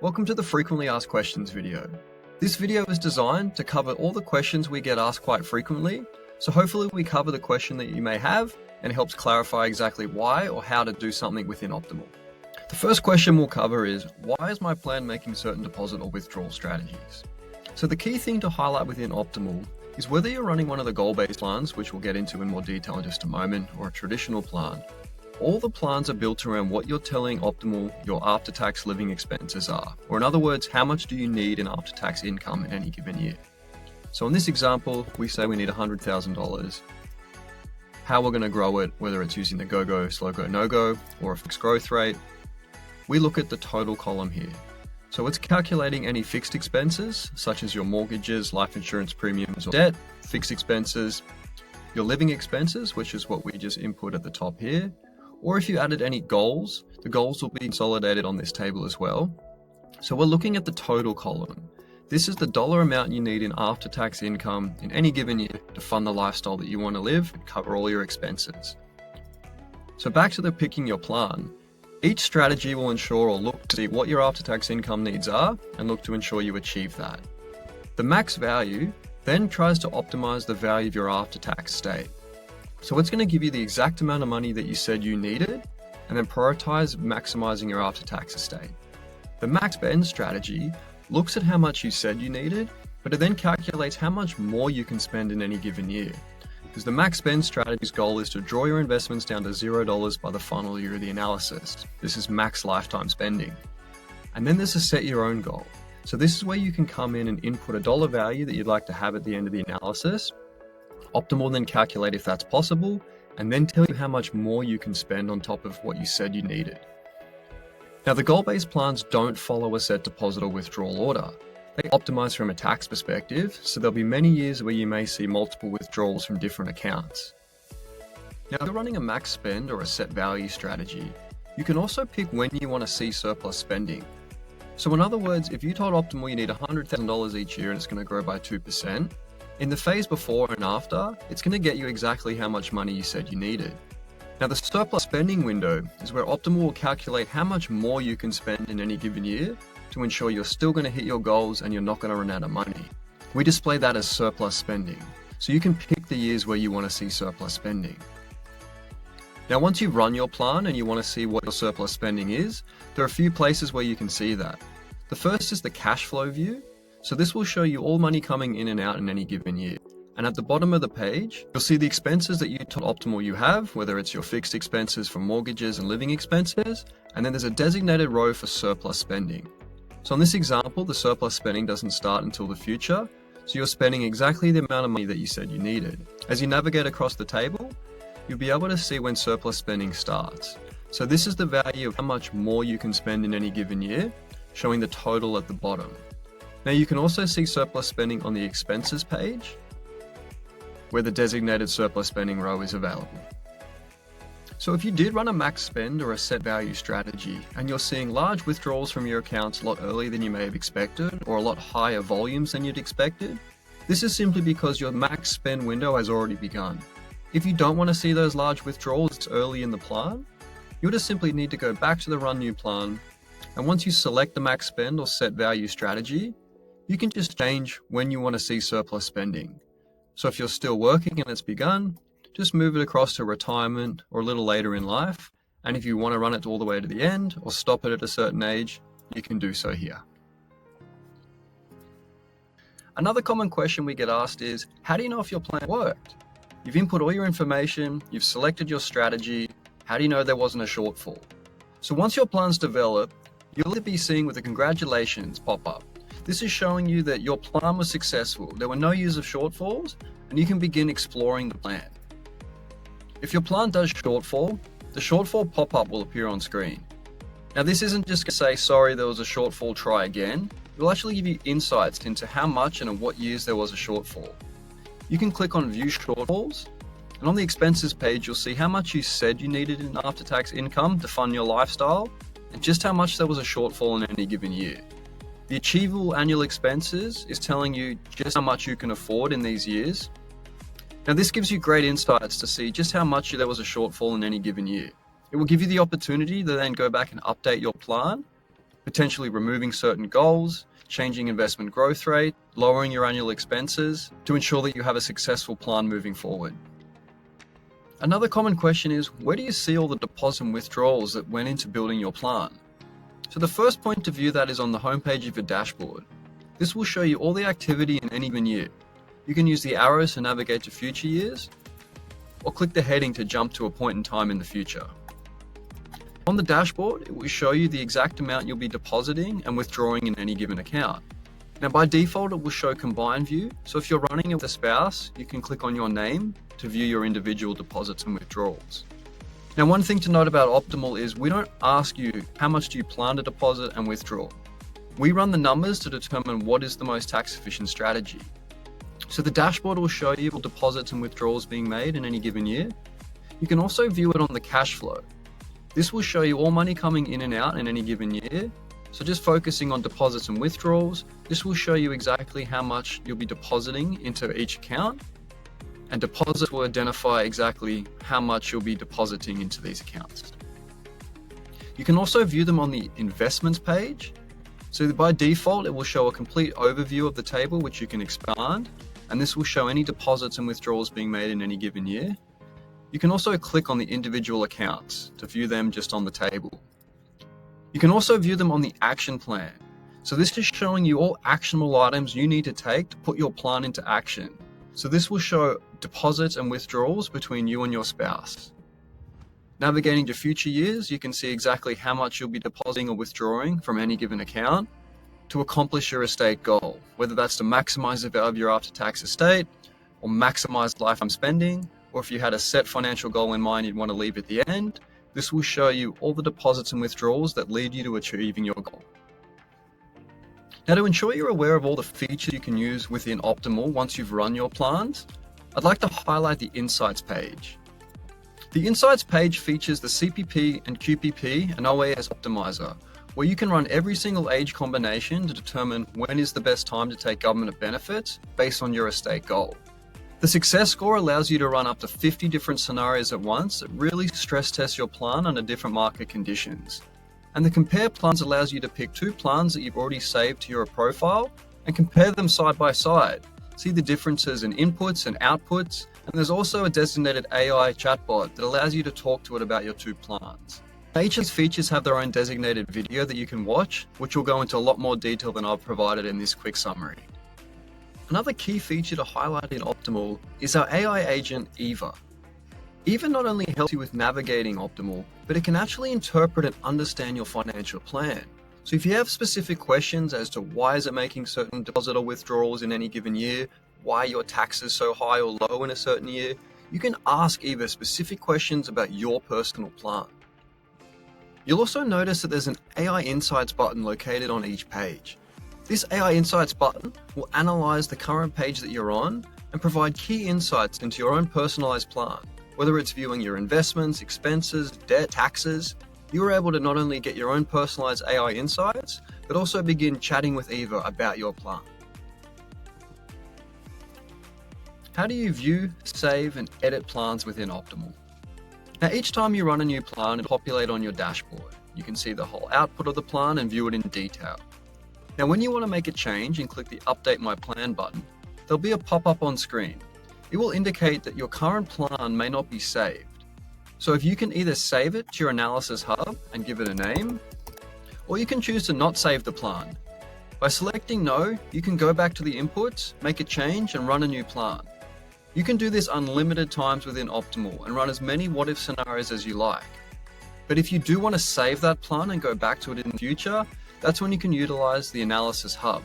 Welcome to the Frequently Asked Questions video. This video is designed to cover all the questions we get asked quite frequently, so hopefully we cover the question that you may have and it helps clarify exactly why or how to do something within Optiml. The first question we'll cover is, why is my plan making certain deposit or withdrawal strategies? So the key thing to highlight within Optiml is whether you're running one of the goal-based plans, which we'll get into in more detail in just a moment, or a traditional plan. All the plans are built around what you're telling Optiml your after-tax living expenses are, or in other words, how much do you need in after-tax income in any given year. So in this example, we say we need $100,000. How we're going to grow it, whether it's using the go-go, slow-go, no-go, or a fixed growth rate, we look at the total column here. So it's calculating any fixed expenses, such as your mortgages, life insurance premiums, or debt, fixed expenses, your living expenses, which is what we just input at the top here, or if you added any goals, the goals will be consolidated on this table as well. So we're looking at the total column. This is the dollar amount you need in after-tax income in any given year to fund the lifestyle that you want to live and cover all your expenses. So back to the picking your plan. Each strategy will ensure or look to see what your after-tax income needs are and look to ensure you achieve that. The max value then tries to optimize the value of your after-tax state. So it's going to give you the exact amount of money that you said you needed and then prioritize maximizing your after-tax estate. The max spend strategy looks at how much you said you needed, but it then calculates how much more you can spend in any given year. Because the max spend strategy's goal is to draw your investments down to $0 by the final year of the analysis. This is max lifetime spending. And then there's a set your own goal. So this is where you can come in and input a dollar value that you'd like to have at the end of the analysis. Optiml then calculate if that's possible, and then tell you how much more you can spend on top of what you said you needed. Now, the goal-based plans don't follow a set deposit or withdrawal order. They optimize from a tax perspective, so there'll be many years where you may see multiple withdrawals from different accounts. Now, if you're running a max spend or a set value strategy, you can also pick when you want to see surplus spending. So in other words, if you told Optiml you need $100,000 each year and it's going to grow by 2%, in the phase before and after, it's going to get you exactly how much money you said you needed. Now, the surplus spending window is where Optiml will calculate how much more you can spend in any given year to ensure you're still going to hit your goals and you're not going to run out of money. We display that as surplus spending, so you can pick the years where you want to see surplus spending. Now, once you've run your plan and you want to see what your surplus spending is, there are a few places where you can see that. The first is the cash flow view. So this will show you all money coming in and out in any given year. And at the bottom of the page, you'll see the expenses that you told Optiml you have, whether it's your fixed expenses for mortgages and living expenses, and then there's a designated row for surplus spending. So in this example, the surplus spending doesn't start until the future, so you're spending exactly the amount of money that you said you needed. As you navigate across the table, you'll be able to see when surplus spending starts. So this is the value of how much more you can spend in any given year, showing the total at the bottom. Now you can also see surplus spending on the expenses page, where the designated surplus spending row is available. So if you did run a max spend or a set value strategy, and you're seeing large withdrawals from your accounts a lot earlier than you may have expected, or a lot higher volumes than you'd expected, this is simply because your max spend window has already begun. If you don't want to see those large withdrawals early in the plan, you'll just simply need to go back to the run new plan, and once you select the max spend or set value strategy, you can just change when you want to see surplus spending. So if you're still working and it's begun, just move it across to retirement or a little later in life. And if you want to run it all the way to the end or stop it at a certain age, you can do so here. Another common question we get asked is, how do you know if your plan worked? You've input all your information, you've selected your strategy. How do you know there wasn't a shortfall? So once your plan's developed, you'll be seeing with a congratulations pop up. This is showing you that your plan was successful. There were no years of shortfalls, and you can begin exploring the plan. If your plan does shortfall, the shortfall pop-up will appear on screen. Now, this isn't just going to say, sorry, there was a shortfall, try again. It will actually give you insights into how much and in what years there was a shortfall. You can click on View Shortfalls, and on the expenses page, you'll see how much you said you needed in after-tax income to fund your lifestyle, and just how much there was a shortfall in any given year. The achievable annual expenses is telling you just how much you can afford in these years. Now, this gives you great insights to see just how much there was a shortfall in any given year. It will give you the opportunity to then go back and update your plan, potentially removing certain goals, changing investment growth rate, lowering your annual expenses to ensure that you have a successful plan moving forward. Another common question is, where do you see all the deposits and withdrawals that went into building your plan? So the first point to view that is on the homepage of your dashboard. This will show you all the activity in any given year. You can use the arrows to navigate to future years, or click the heading to jump to a point in time in the future. On the dashboard, it will show you the exact amount you'll be depositing and withdrawing in any given account. Now by default, it will show combined view, so if you're running it with a spouse, you can click on your name to view your individual deposits and withdrawals. Now one thing to note about Optiml is we don't ask you how much do you plan to deposit and withdraw. We run the numbers to determine what is the most tax efficient strategy. So the dashboard will show you all deposits and withdrawals being made in any given year. You can also view it on the cash flow. This will show you all money coming in and out in any given year. So just focusing on deposits and withdrawals, this will show you exactly how much you'll be depositing into each account, and deposits will identify exactly how much you'll be depositing into these accounts. You can also view them on the investments page. So by default, it will show a complete overview of the table, which you can expand, and this will show any deposits and withdrawals being made in any given year. You can also click on the individual accounts to view them just on the table. You can also view them on the action plan. So this is showing you all actionable items you need to take to put your plan into action. So this will show deposits and withdrawals between you and your spouse. Navigating to future years, you can see exactly how much you'll be depositing or withdrawing from any given account to accomplish your estate goal, whether that's to maximize the value of your after-tax estate or maximize lifetime spending, or if you had a set financial goal in mind you'd want to leave at the end. This will show you all the deposits and withdrawals that lead you to achieving your goal. Now, to ensure you're aware of all the features you can use within Optiml once you've run your plans, I'd like to highlight the Insights page. The Insights page features the CPP and QPP and OAS optimizer, where you can run every single age combination to determine when is the best time to take government benefits based on your estate goal. The success score allows you to run up to 50 different scenarios at once that really stress test your plan under different market conditions. And the compare plans allows you to pick two plans that you've already saved to your profile and compare them side by side. See the differences in inputs and outputs, and there's also a designated AI chatbot that allows you to talk to it about your two plans. Each of these features have their own designated video that you can watch, which will go into a lot more detail than I've provided in this quick summary. Another key feature to highlight in Optiml is our AI agent, Eva. Eva not only helps you with navigating Optiml, but it can actually interpret and understand your financial plan. So if you have specific questions as to why is it making certain deposit or withdrawals in any given year, why your tax is so high or low in a certain year, you can ask Eva specific questions about your personal plan. You'll also notice that there's an AI Insights button located on each page. This AI Insights button will analyze the current page that you're on and provide key insights into your own personalized plan. Whether it's viewing your investments, expenses, debt, taxes, you are able to not only get your own personalized AI insights, but also begin chatting with Eva about your plan. How do you view, save, and edit plans within Optiml? Now, each time you run a new plan, it'll populate on your dashboard. You can see the whole output of the plan and view it in detail. Now, when you want to make a change and click the Update My Plan button, there'll be a pop-up on screen. It will indicate that your current plan may not be saved. So if you can either save it to your analysis hub and give it a name, or you can choose to not save the plan. By selecting No, you can go back to the inputs, make a change, and run a new plan. You can do this unlimited times within Optiml and run as many what-if scenarios as you like. But if you do want to save that plan and go back to it in the future, that's when you can utilize the Analysis Hub.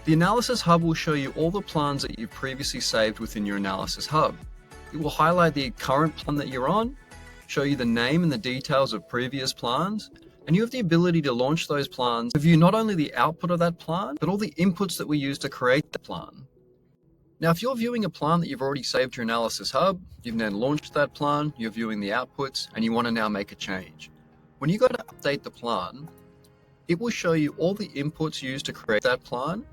The Analysis Hub will show you all the plans that you've previously saved within your Analysis Hub. It will highlight the current plan that you're on, show you the name and the details of previous plans, and you have the ability to launch those plans to view not only the output of that plan, but all the inputs that we use to create the plan. Now, if you're viewing a plan that you've already saved to your Analysis Hub, you've then launched that plan, you're viewing the outputs, and you want to now make a change. When you go to update the plan, it will show you all the inputs used to create that plan.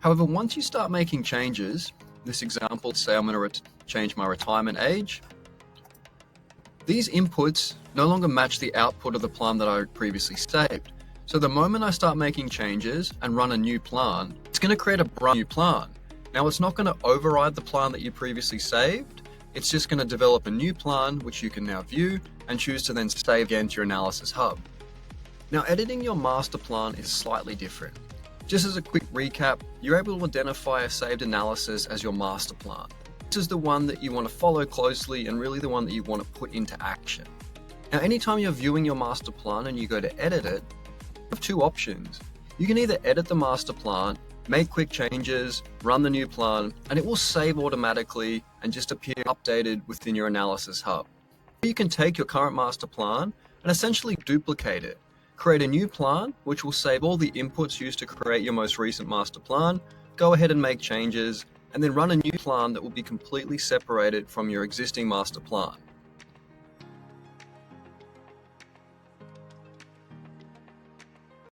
However, once you start making changes, this example, say I'm going to change my retirement age, these inputs no longer match the output of the plan that I previously saved. So the moment I start making changes and run a new plan, it's going to create a brand new plan. Now it's not going to override the plan that you previously saved. It's just going to develop a new plan, which you can now view and choose to then save again to your analysis hub. Now editing your master plan is slightly different. Just as a quick recap, you're able to identify a saved analysis as your master plan. This is the one that you want to follow closely and really the one that you want to put into action. Now anytime you're viewing your master plan and you go to edit it, you have two options. You can either edit the master plan, make quick changes, run the new plan, and it will save automatically and just appear updated within your analysis hub. Or you can take your current master plan and essentially duplicate it. Create a new plan, which will save all the inputs used to create your most recent master plan, go ahead and make changes, and then run a new plan that will be completely separated from your existing master plan.